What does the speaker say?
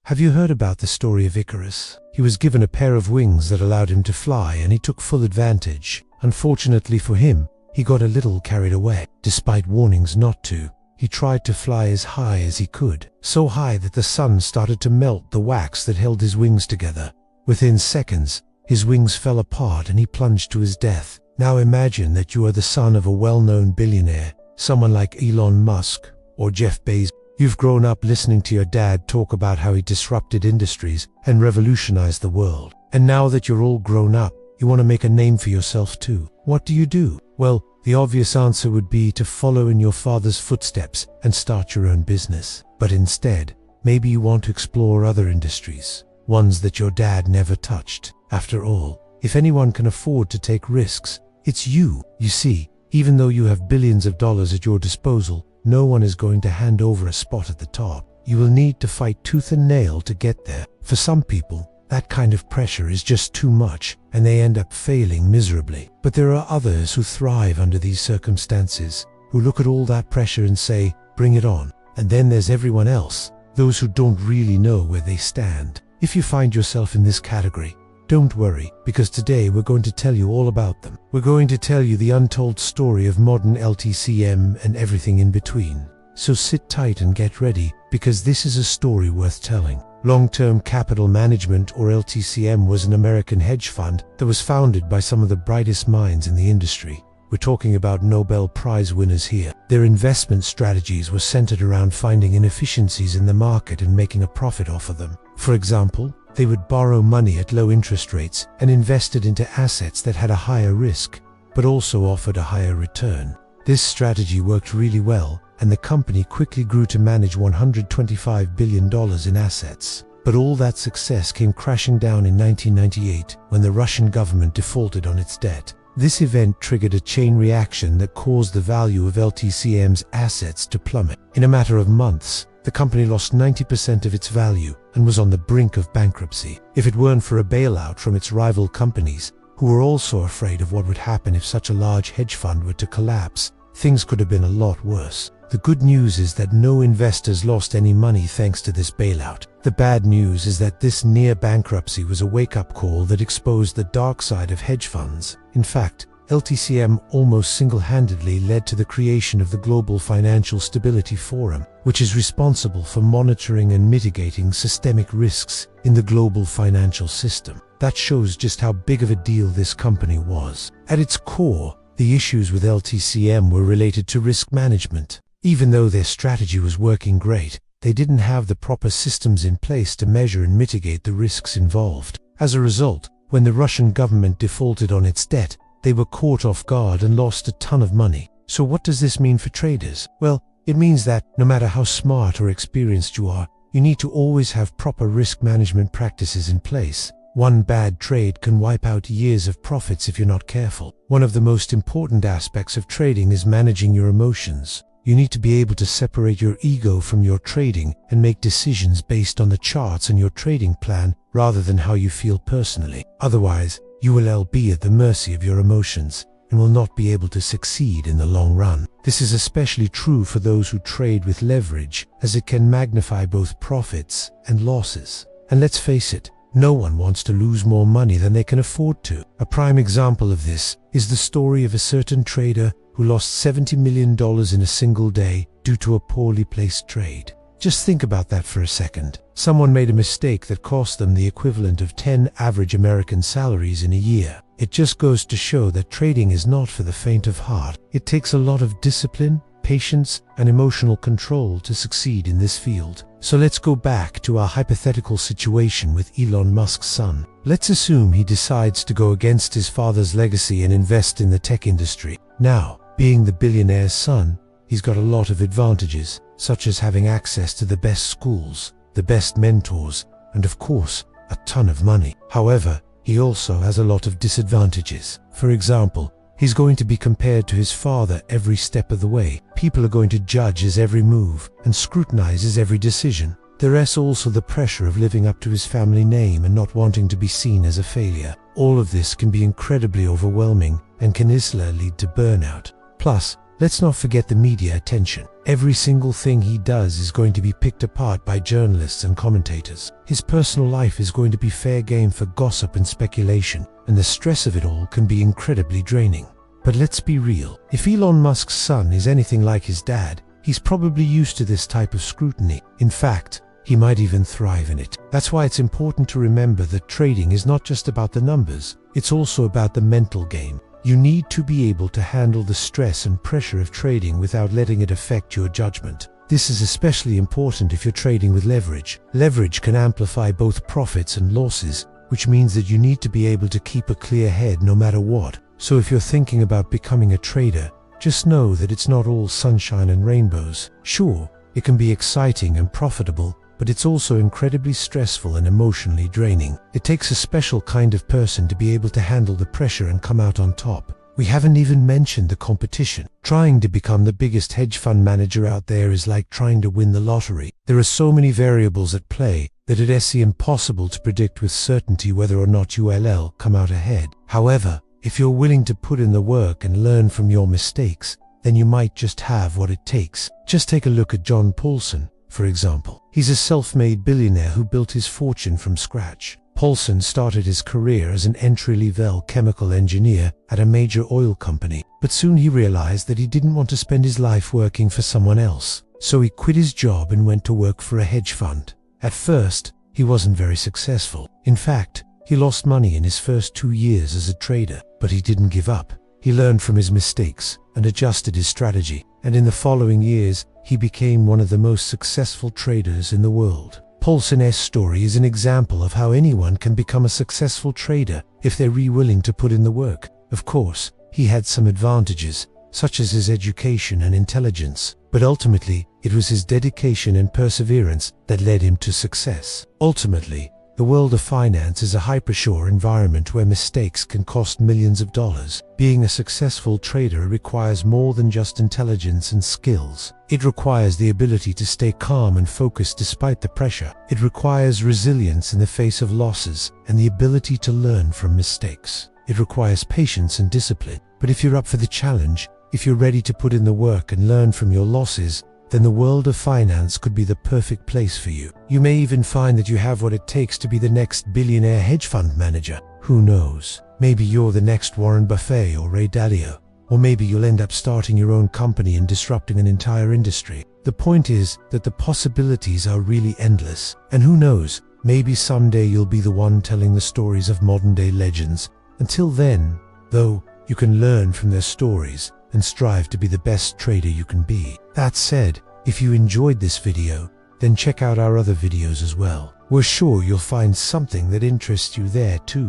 Have you heard about the story of Icarus? He was given a pair of wings that allowed him to fly, and he took full advantage. Unfortunately for him, he got a little carried away. Despite warnings not to, he tried to fly as high as he could, so high that the sun started to melt the wax that held his wings together. Within seconds, his wings fell apart and he plunged to his death. Now imagine that you are the son of a well-known billionaire, someone like Elon Musk or Jeff Bezos. You've grown up listening to your dad talk about how he disrupted industries and revolutionized the world. And now that you're all grown up, you want to make a name for yourself too. What do? Well, the obvious answer would be to follow in your father's footsteps and start your own business. But instead, maybe you want to explore other industries, ones that your dad never touched. After all, if anyone can afford to take risks, it's you. You see, even though you have billions of dollars at your disposal, no one is going to hand over a spot at the top. You will need to fight tooth and nail to get there. For some people, that kind of pressure is just too much, and they end up failing miserably. But there are others who thrive under these circumstances, who look at all that pressure and say, bring it on. And then there's everyone else, those who don't really know where they stand. If you find yourself in this category, don't worry, because today we're going to tell you all about them. We're going to tell you the untold story of modern LTCM and everything in between. So sit tight and get ready, because this is a story worth telling. Long-Term Capital Management, or LTCM, was an American hedge fund that was founded by some of the brightest minds in the industry. We're talking about Nobel Prize winners here. Their investment strategies were centered around finding inefficiencies in the market and making a profit off of them. For example, they would borrow money at low interest rates and invest it into assets that had a higher risk, but also offered a higher return. This strategy worked really well, and the company quickly grew to manage $125 billion in assets. But all that success came crashing down in 1998 when the Russian government defaulted on its debt. This event triggered a chain reaction that caused the value of LTCM's assets to plummet. In a matter of months, the company lost 90% of its value and was on the brink of bankruptcy. If it weren't for a bailout from its rival companies, who were also afraid of what would happen if such a large hedge fund were to collapse, things could have been a lot worse. The good news is that no investors lost any money thanks to this bailout. The bad news is that this near bankruptcy was a wake-up call that exposed the dark side of hedge funds. In fact, LTCM almost single-handedly led to the creation of the Global Financial Stability Forum, which is responsible for monitoring and mitigating systemic risks in the global financial system. That shows just how big of a deal this company was. At its core, the issues with LTCM were related to risk management. Even though their strategy was working great, they didn't have the proper systems in place to measure and mitigate the risks involved. As a result, when the Russian government defaulted on its debt, they were caught off guard and lost a ton of money. So what does this mean for traders? Well, it means that no matter how smart or experienced you are, you need to always have proper risk management practices in place. One bad trade can wipe out years of profits if you're not careful. One of the most important aspects of trading is managing your emotions. You need to be able to separate your ego from your trading and make decisions based on the charts and your trading plan rather than how you feel personally. Otherwise, you will be at the mercy of your emotions and will not be able to succeed in the long run. This is especially true for those who trade with leverage, as it can magnify both profits and losses. And let's face it, no one wants to lose more money than they can afford to. A prime example of this is the story of a certain trader who lost $70 million in a single day due to a poorly placed trade. Just think about that for a second. Someone made a mistake that cost them the equivalent of 10 average American salaries in a year. It just goes to show that trading is not for the faint of heart. It takes a lot of discipline, patience, and emotional control to succeed in this field. So let's go back to our hypothetical situation with Elon Musk's son. Let's assume he decides to go against his father's legacy and invest in the tech industry. Now, being the billionaire's son, he's got a lot of advantages, such as having access to the best schools, the best mentors, and of course, a ton of money. However, he also has a lot of disadvantages. For example, he's going to be compared to his father every step of the way. People are going to judge his every move and scrutinize his every decision. There's also the pressure of living up to his family name and not wanting to be seen as a failure. All of this can be incredibly overwhelming and can easily lead to burnout. Plus, Let's not forget the media attention. Every single thing he does is going to be picked apart by journalists and commentators. His personal life is going to be fair game for gossip and speculation, and the stress of it all can be incredibly draining. But let's be real. If Elon Musk's son is anything like his dad, he's probably used to this type of scrutiny. In fact, he might even thrive in it. That's why it's important to remember that trading is not just about the numbers, it's also about the mental game. You need to be able to handle the stress and pressure of trading without letting it affect your judgment. This is especially important if you're trading with leverage. Leverage can amplify both profits and losses, which means that you need to be able to keep a clear head no matter what. So if you're thinking about becoming a trader, just know that it's not all sunshine and rainbows. Sure, it can be exciting and profitable, but it's also incredibly stressful and emotionally draining. It takes a special kind of person to be able to handle the pressure and come out on top. We haven't even mentioned the competition. Trying to become the biggest hedge fund manager out there is like trying to win the lottery. There are so many variables at play that it's impossible to predict with certainty whether or not you'll come out ahead. However, if you're willing to put in the work and learn from your mistakes, then you might just have what it takes. Just take a look at John Paulson, for example. He's a self-made billionaire who built his fortune from scratch. Paulson started his career as an entry-level chemical engineer at a major oil company, but soon he realized that he didn't want to spend his life working for someone else. So he quit his job and went to work for a hedge fund. At first, he wasn't very successful. In fact, he lost money in his first 2 years as a trader, but he didn't give up. He learned from his mistakes and adjusted his strategy, and in the following years, he became one of the most successful traders in the world. Paulson's story is an example of how anyone can become a successful trader if they're willing to put in the work. Of course, he had some advantages, such as his education and intelligence, but ultimately, it was his dedication and perseverance that led him to success. Ultimately, the world of finance is a hyper-sure environment where mistakes can cost millions of dollars. Being a successful trader requires more than just intelligence and skills. It requires the ability to stay calm and focused despite the pressure. It requires resilience in the face of losses and the ability to learn from mistakes. It requires patience and discipline. But if you're up for the challenge, if you're ready to put in the work and learn from your losses, then the world of finance could be the perfect place for you. You may even find that you have what it takes to be the next billionaire hedge fund manager. Who knows? Maybe you're the next Warren Buffett or Ray Dalio. Or maybe you'll end up starting your own company and disrupting an entire industry. The point is that the possibilities are really endless. And who knows, maybe someday you'll be the one telling the stories of modern-day legends. Until then, though, you can learn from their stories and strive to be the best trader you can be. That said, if you enjoyed this video, then check out our other videos as well. We're sure you'll find something that interests you there too.